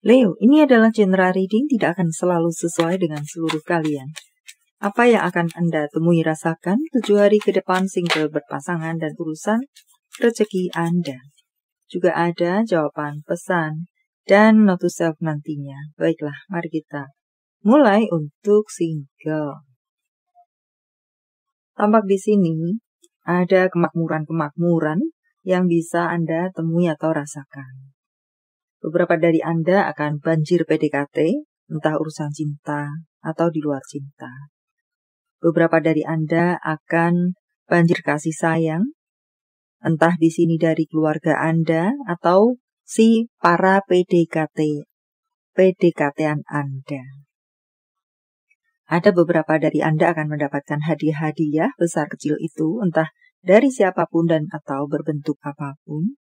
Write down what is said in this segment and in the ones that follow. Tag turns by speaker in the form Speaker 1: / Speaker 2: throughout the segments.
Speaker 1: Leo, ini adalah general reading, tidak akan selalu sesuai dengan seluruh kalian. Apa yang akan Anda temui rasakan 7 hari ke depan single berpasangan dan urusan rezeki Anda. Juga ada jawaban pesan dan note to self nantinya. Baiklah, mari kita mulai untuk single. Tampak di sini ada kemakmuran-kemakmuran yang bisa Anda temui atau rasakan. Beberapa dari Anda akan banjir PDKT, entah urusan cinta atau di luar cinta. Beberapa dari Anda akan banjir kasih sayang, entah di sini dari keluarga Anda atau si para PDKT-an Anda. Ada beberapa dari Anda akan mendapatkan hadiah-hadiah besar kecil itu, entah dari siapapun dan atau berbentuk apapun.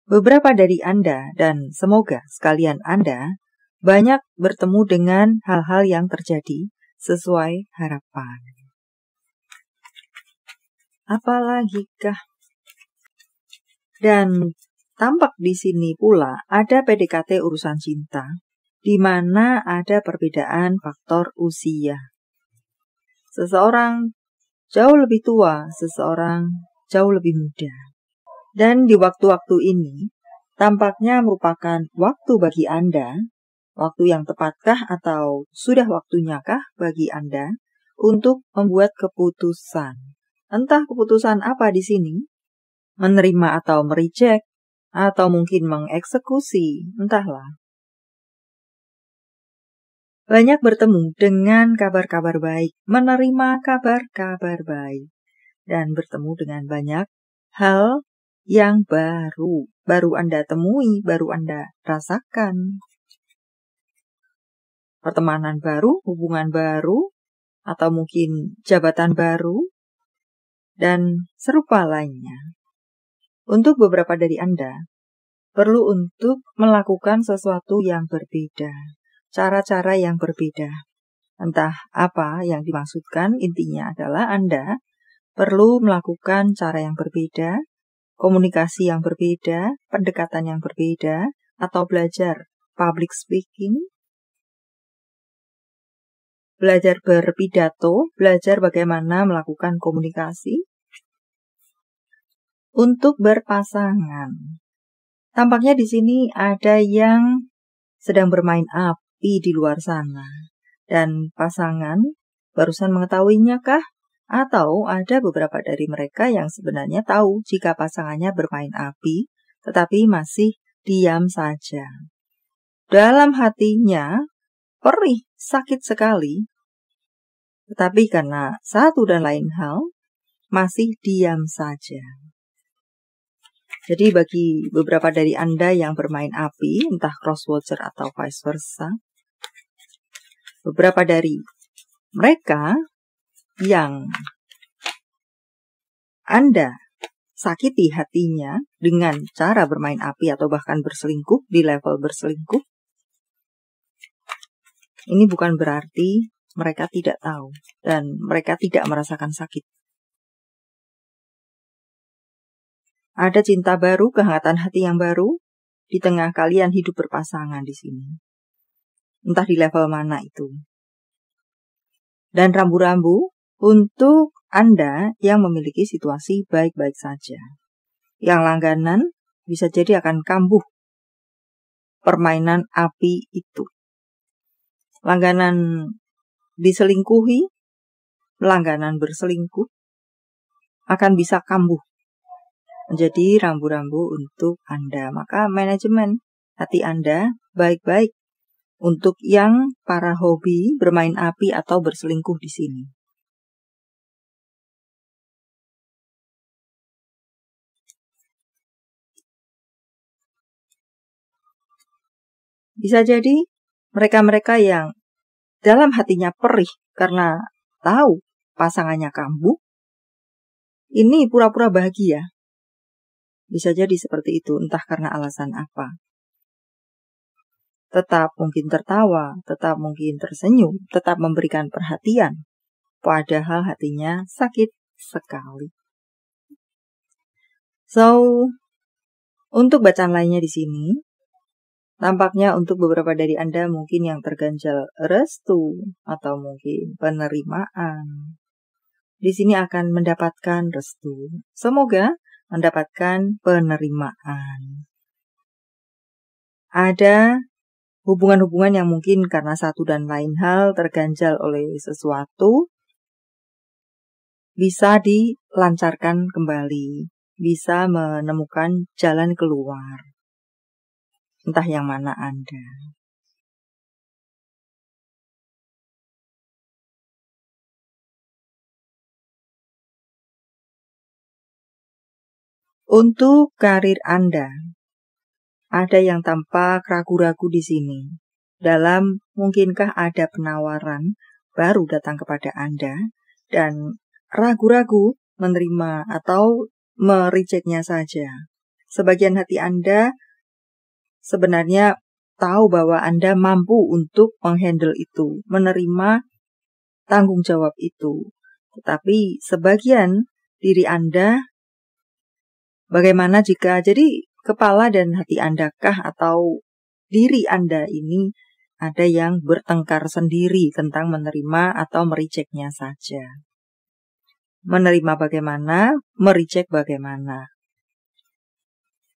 Speaker 1: Beberapa dari Anda dan semoga sekalian Anda banyak bertemu dengan hal-hal yang terjadi sesuai harapan. Apalagikah? Dan tampak di sini pula ada PDKT urusan cinta, di mana ada perbedaan faktor usia. Seseorang jauh lebih tua, seseorang jauh lebih muda. Dan di waktu-waktu ini, tampaknya merupakan waktu bagi Anda, waktu yang tepatkah atau sudah waktunyakah bagi Anda untuk membuat keputusan. Entah keputusan apa di sini, menerima atau mereject, atau mungkin mengeksekusi, entahlah. Banyak bertemu dengan kabar-kabar baik, menerima kabar-kabar baik, dan bertemu dengan banyak hal yang baru Anda temui, baru Anda rasakan. Pertemanan baru, hubungan baru, atau mungkin jabatan baru, dan serupa lainnya. Untuk beberapa dari Anda, perlu untuk melakukan sesuatu yang berbeda, cara-cara yang berbeda. Entah apa yang dimaksudkan, intinya adalah Anda perlu melakukan cara yang berbeda, komunikasi yang berbeda, pendekatan yang berbeda, atau belajar public speaking, belajar berpidato, belajar bagaimana melakukan komunikasi. Untuk berpasangan, tampaknya di sini ada yang sedang bermain api di luar sana, dan pasangan barusan mengetahuinya kah? Atau ada beberapa dari mereka yang sebenarnya tahu jika pasangannya bermain api, tetapi masih diam saja. Dalam hatinya perih, sakit sekali, tetapi karena satu dan lain hal, masih diam saja. Jadi bagi beberapa dari Anda yang bermain api, entah crosswatcher atau vice versa, beberapa dari mereka yang Anda sakiti hatinya dengan cara bermain api atau bahkan berselingkuh di level berselingkuh, ini bukan berarti mereka tidak tahu dan mereka tidak merasakan sakit. Ada cinta baru, kehangatan hati yang baru di tengah kalian hidup berpasangan di sini. Entah di level mana itu. Dan rambu-rambu untuk Anda yang memiliki situasi baik-baik saja. Yang langganan bisa jadi akan kambuh permainan api itu. Langganan diselingkuhi, langganan berselingkuh, akan bisa kambuh menjadi rambu-rambu untuk Anda. Maka manajemen hati Anda baik-baik untuk yang para hobi bermain api atau berselingkuh di sini. Bisa jadi mereka-mereka yang dalam hatinya perih karena tahu pasangannya kambuh, ini pura-pura bahagia. Bisa jadi seperti itu, entah karena alasan apa. Tetap mungkin tertawa, tetap mungkin tersenyum, tetap memberikan perhatian, padahal hatinya sakit sekali. So, untuk bacaan lainnya di sini, Tampaknya untuk beberapa dari Anda mungkin yang terganjal restu atau mungkin penerimaan. Di sini akan mendapatkan restu. Semoga mendapatkan penerimaan. Ada hubungan-hubungan yang mungkin karena satu dan lain hal terganjal oleh sesuatu, bisa dilancarkan kembali, bisa menemukan jalan keluar. Entah yang mana Anda. Untuk karir Anda, ada yang tampak ragu-ragu di sini. Dalam mungkinkah ada penawaran baru datang kepada Anda dan ragu-ragu menerima atau merejectnya saja. Sebagian hati Anda sebenarnya tahu bahwa Anda mampu untuk menghandle itu, menerima tanggung jawab itu. Tetapi sebagian diri Anda, bagaimana jika jadi kepala dan hati Anda kah atau diri Anda ini ada yang bertengkar sendiri tentang menerima atau merejectnya saja. Menerima bagaimana, mereject bagaimana.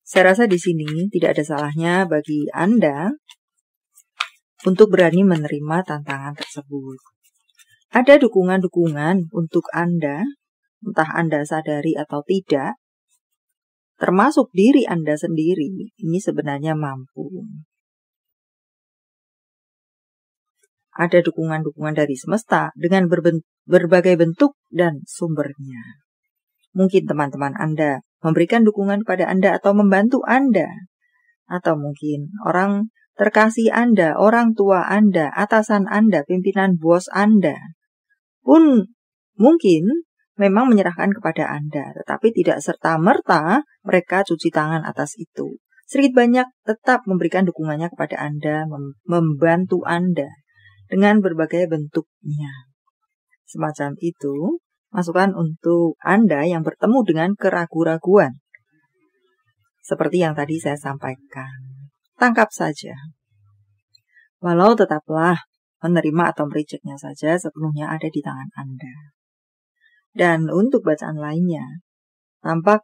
Speaker 1: Saya rasa di sini tidak ada salahnya bagi Anda untuk berani menerima tantangan tersebut. Ada dukungan-dukungan untuk Anda, entah Anda sadari atau tidak, termasuk diri Anda sendiri, ini sebenarnya mampu. Ada dukungan-dukungan dari semesta dengan berbagai bentuk dan sumbernya. Mungkin teman-teman Anda memberikan dukungan kepada Anda atau membantu Anda. Atau mungkin orang terkasih Anda, orang tua Anda, atasan Anda, pimpinan bos Anda pun mungkin memang menyerahkan kepada Anda. Tetapi tidak serta-merta mereka cuci tangan atas itu. Sedikit banyak tetap memberikan dukungannya kepada Anda, membantu Anda dengan berbagai bentuknya. Semacam itu, masukan untuk Anda yang bertemu dengan keraguan-raguan. Seperti yang tadi saya sampaikan. Tangkap saja. Walau tetaplah menerima atau merejectnya saja sepenuhnya ada di tangan Anda. Dan untuk bacaan lainnya, tampak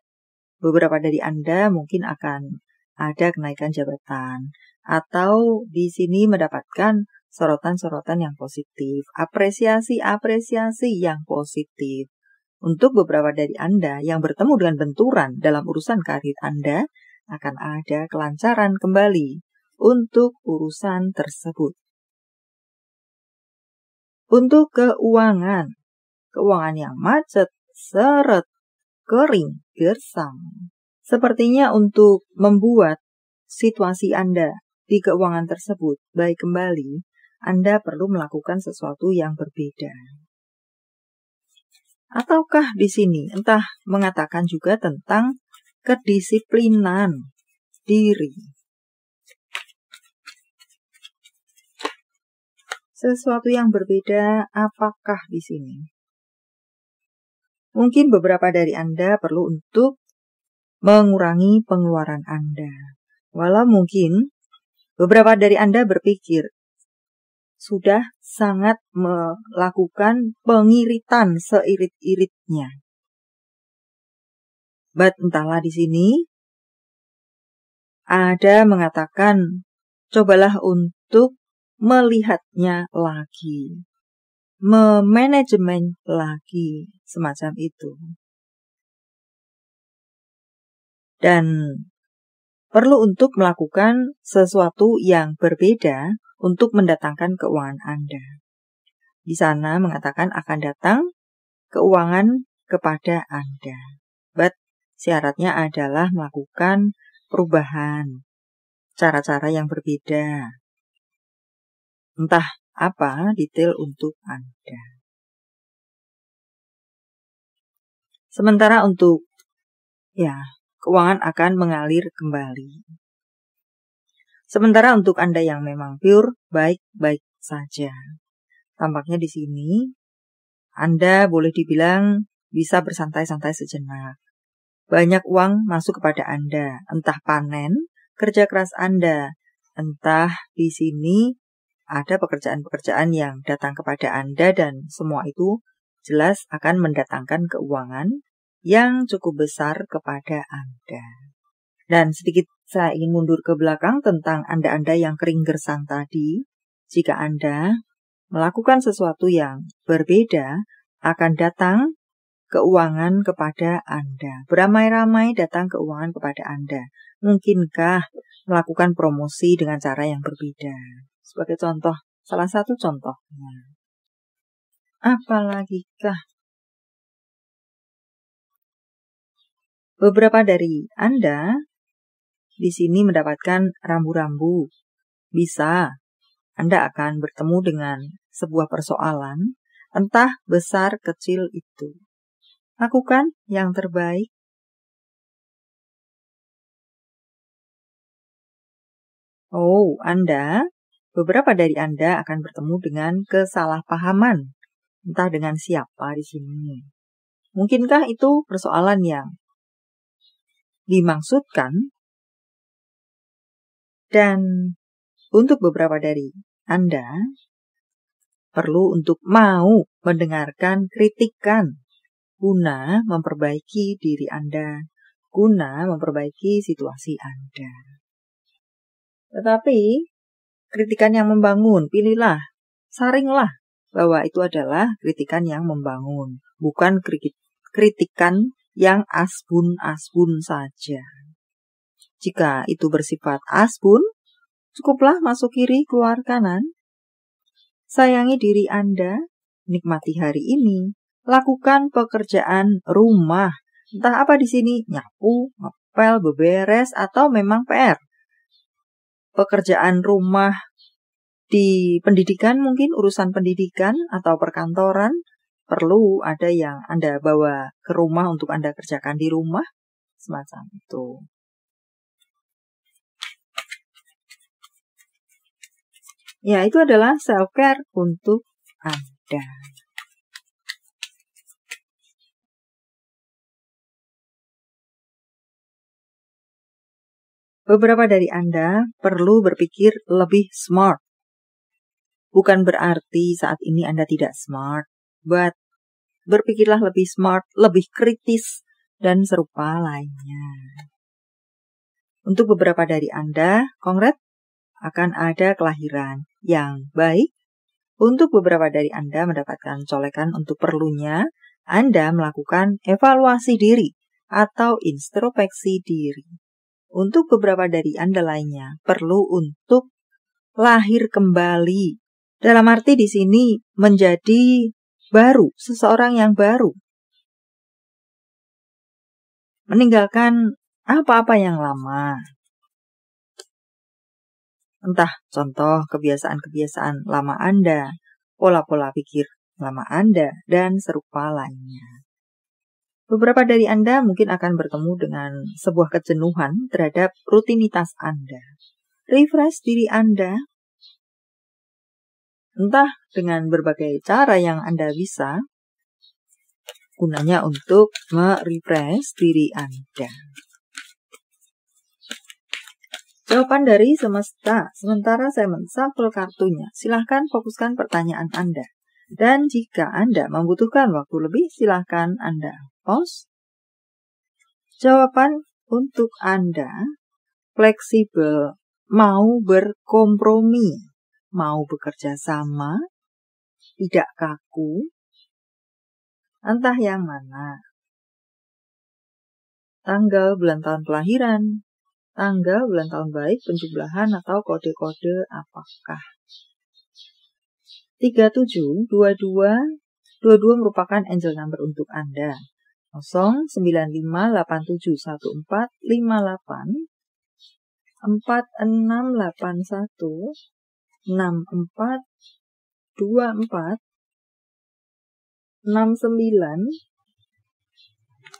Speaker 1: beberapa dari Anda mungkin akan ada kenaikan jabatan. Atau di sini mendapatkan sorotan-sorotan yang positif, apresiasi-apresiasi yang positif. Untuk beberapa dari Anda yang bertemu dengan benturan dalam urusan karir Anda, akan ada kelancaran kembali untuk urusan tersebut. Untuk keuangan yang macet, seret, kering, gersang. Sepertinya untuk membuat situasi Anda di keuangan tersebut baik kembali, Anda perlu melakukan sesuatu yang berbeda. Ataukah di sini entah mengatakan juga tentang kedisiplinan diri. Sesuatu yang berbeda apakah di sini? Mungkin beberapa dari Anda perlu untuk mengurangi pengeluaran Anda. Walau mungkin beberapa dari Anda berpikir sudah sangat melakukan pengiritan seirit-iritnya. But entahlah di sini ada mengatakan cobalah untuk melihatnya lagi, memanajemen lagi, semacam itu. Dan perlu untuk melakukan sesuatu yang berbeda untuk mendatangkan keuangan Anda. Di sana mengatakan akan datang keuangan kepada Anda. But syaratnya adalah melakukan perubahan, cara-cara yang berbeda. Entah apa detail untuk Anda. Sementara untuk keuangan akan mengalir kembali. Sementara untuk Anda yang memang pure, baik-baik saja. Tampaknya di sini Anda boleh dibilang bisa bersantai-santai sejenak. Banyak uang masuk kepada Anda, entah panen, kerja keras Anda, Entah di sini ada pekerjaan-pekerjaan yang datang kepada Anda dan semua itu jelas akan mendatangkan keuangan yang cukup besar kepada Anda. Dan sedikit saya ingin mundur ke belakang tentang Anda-Anda yang kering gersang tadi. Jika Anda melakukan sesuatu yang berbeda, akan datang keuangan kepada Anda. Beramai-ramai datang keuangan kepada Anda. Mungkinkah melakukan promosi dengan cara yang berbeda? Sebagai contoh, salah satu contohnya. Apalagikah? Beberapa dari Anda di sini mendapatkan rambu-rambu. Bisa Anda akan bertemu dengan sebuah persoalan, entah besar kecil itu. Lakukan yang terbaik. Oh, beberapa dari Anda akan bertemu dengan kesalahpahaman, entah dengan siapa di sini. Mungkinkah itu persoalan yang dimaksudkan? Dan untuk beberapa dari Anda, perlu untuk mau mendengarkan kritikan guna memperbaiki diri Anda, guna memperbaiki situasi Anda. Tetapi, kritikan yang membangun, pilihlah, saringlah bahwa itu adalah kritikan yang membangun, bukan kritikan yang asbun-asbun saja. Jika itu bersifat asbun, cukuplah masuk kiri, keluar kanan. Sayangi diri Anda, nikmati hari ini, lakukan pekerjaan rumah. Entah apa di sini, nyapu, ngepel, beberes, atau memang PR. Pekerjaan rumah di pendidikan mungkin, urusan pendidikan atau perkantoran, perlu ada yang Anda bawa ke rumah untuk Anda kerjakan di rumah, semacam itu. Ya, itu adalah self-care untuk Anda. Beberapa dari Anda perlu berpikir lebih smart. Bukan berarti saat ini Anda tidak smart, but berpikirlah lebih smart, lebih kritis, dan serupa lainnya. Untuk beberapa dari Anda, kongres akan ada kelahiran yang baik. Untuk beberapa dari Anda mendapatkan colekan untuk perlunya, Anda melakukan evaluasi diri atau introspeksi diri. Untuk beberapa dari Anda lainnya, perlu untuk lahir kembali. Dalam arti di sini menjadi baru, seseorang yang baru. Meninggalkan apa-apa yang lama. Entah contoh kebiasaan-kebiasaan lama Anda, pola-pola pikir lama Anda, dan serupa lainnya. Beberapa dari Anda mungkin akan bertemu dengan sebuah kejenuhan terhadap rutinitas Anda. Refresh diri Anda, entah dengan berbagai cara yang Anda bisa, gunanya untuk merefresh diri Anda. Jawaban dari semesta, sementara saya menshuffle kartunya. Silahkan fokuskan pertanyaan Anda. Dan jika Anda membutuhkan waktu lebih, silahkan Anda pause. Jawaban untuk Anda, fleksibel, mau berkompromi, mau bekerja sama, tidak kaku, entah yang mana. Tanggal, bulan tahun kelahiran, tanggal, bulan tahun baik, penjumlahan atau kode-kode apakah. 37, 22, 22 merupakan angel number untuk Anda. 095871458 4681 6424 69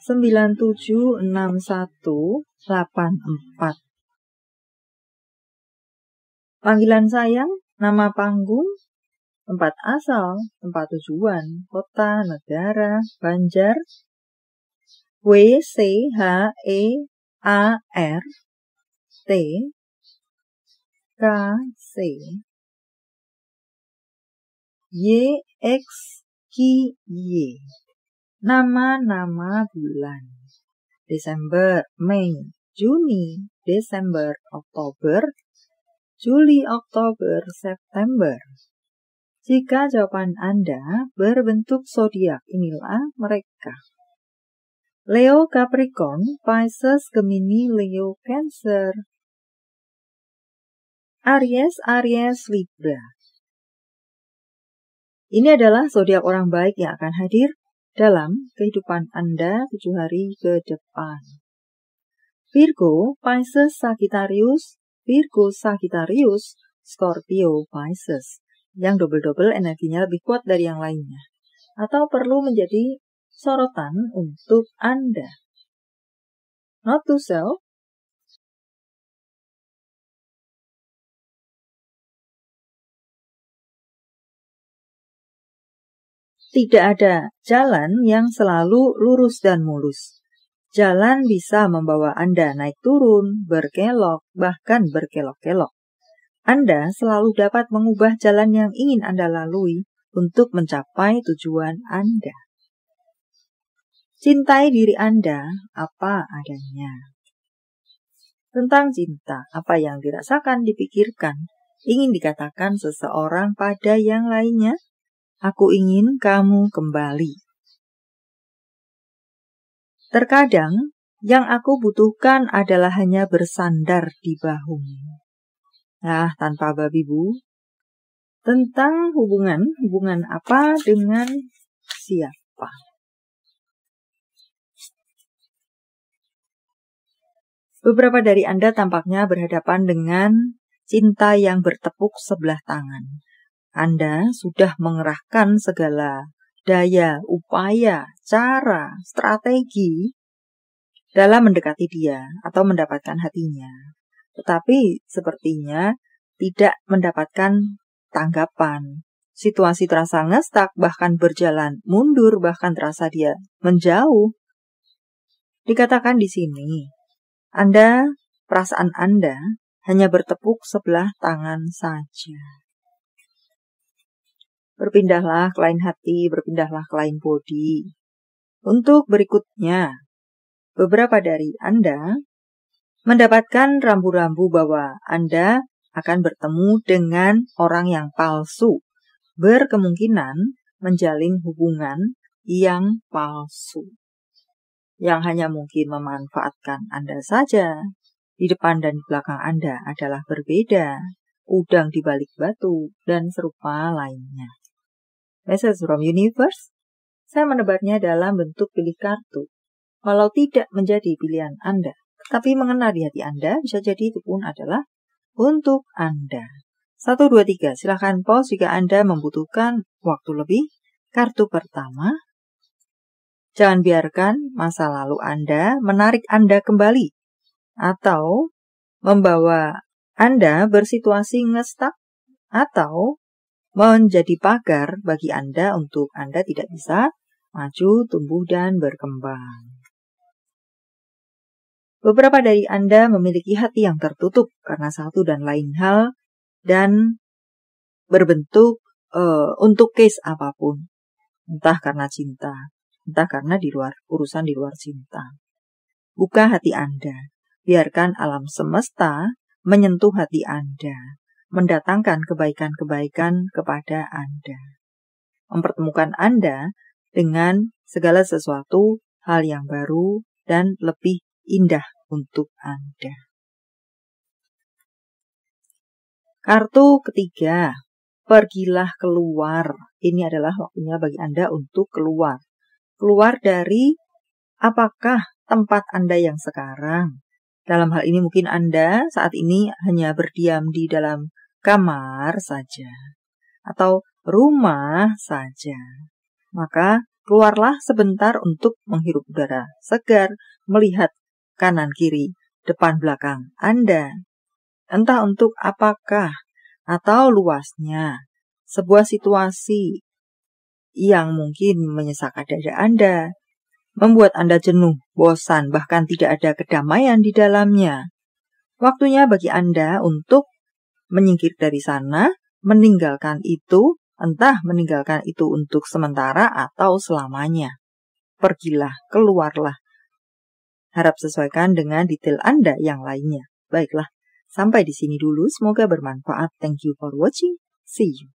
Speaker 1: 976184. Panggilan sayang, nama panggung, tempat asal, tempat tujuan, kota, negara, Banjar, WCHEART, kasih. YXKY. Nama-nama bulan. Desember, Mei, Juni, Desember, Oktober, Juli, Oktober, September. Jika jawaban Anda berbentuk zodiak, inilah mereka. Leo, Capricorn, Pisces, Gemini, Leo, Cancer. Aries, Libra. Ini adalah zodiak orang baik yang akan hadir dalam kehidupan Anda 7 hari ke depan. Virgo, Pisces, Sagittarius, Virgo, Sagittarius, Scorpio, Pisces. Yang double-double energinya lebih kuat dari yang lainnya. Atau perlu menjadi sorotan untuk Anda. Note to self. Tidak ada jalan yang selalu lurus dan mulus. Jalan bisa membawa Anda naik turun, berkelok, bahkan berkelok-kelok. Anda selalu dapat mengubah jalan yang ingin Anda lalui untuk mencapai tujuan Anda. Cintai diri Anda apa adanya. Tentang cinta, apa yang dirasakan, dipikirkan, ingin dikatakan seseorang pada yang lainnya. Aku ingin kamu kembali. Terkadang, yang aku butuhkan adalah hanya bersandar di bahumu. Nah, tanpa babi bu. Tentang hubungan apa dengan siapa? Beberapa dari Anda tampaknya berhadapan dengan cinta yang bertepuk sebelah tangan. Anda sudah mengerahkan segala daya, upaya, cara, strategi dalam mendekati dia atau mendapatkan hatinya. Tetapi sepertinya tidak mendapatkan tanggapan. Situasi terasa ngestak, bahkan berjalan mundur, bahkan terasa dia menjauh. Dikatakan di sini, perasaan Anda hanya bertepuk sebelah tangan saja. Berpindahlah ke lain hati, berpindahlah ke lain body. Untuk berikutnya, beberapa dari Anda mendapatkan rambu-rambu bahwa Anda akan bertemu dengan orang yang palsu, berkemungkinan menjalin hubungan yang palsu, yang hanya mungkin memanfaatkan Anda saja. Di depan dan di belakang Anda adalah berbeda, udang di balik batu, dan serupa lainnya. Message from Universe, saya menebarnya dalam bentuk pilih kartu. Walau tidak menjadi pilihan Anda, tetapi mengena di hati Anda, bisa jadi itu pun adalah untuk Anda. 1, 2, 3, silahkan pause jika Anda membutuhkan waktu lebih. Kartu pertama, jangan biarkan masa lalu Anda menarik Anda kembali, atau membawa Anda bersituasi ngestak, atau menjadi pagar bagi Anda untuk Anda tidak bisa maju, tumbuh, dan berkembang. Beberapa dari Anda memiliki hati yang tertutup karena satu dan lain hal dan berbentuk untuk case apapun. Entah karena cinta, entah karena urusan di luar cinta. Buka hati Anda. Biarkan alam semesta menyentuh hati Anda. Mendatangkan kebaikan-kebaikan kepada Anda. Mempertemukan Anda dengan segala sesuatu hal yang baru dan lebih indah untuk Anda. Kartu ketiga, pergilah keluar. Ini adalah waktunya bagi Anda untuk keluar. Keluar dari apakah tempat Anda yang sekarang. Dalam hal ini mungkin Anda saat ini hanya berdiam di dalam kamar saja, atau rumah saja. Maka keluarlah sebentar untuk menghirup udara segar, melihat kanan kiri, depan belakang Anda. Entah untuk apakah, atau luasnya, sebuah situasi yang mungkin menyesakkan dada Anda, membuat Anda jenuh, bosan, bahkan tidak ada kedamaian di dalamnya. Waktunya bagi Anda untuk menyingkir dari sana, meninggalkan itu, entah meninggalkan itu untuk sementara atau selamanya. Pergilah, keluarlah. Harap sesuaikan dengan detail Anda yang lainnya. Baiklah, sampai di sini dulu. Semoga bermanfaat. Thank you for watching. See you.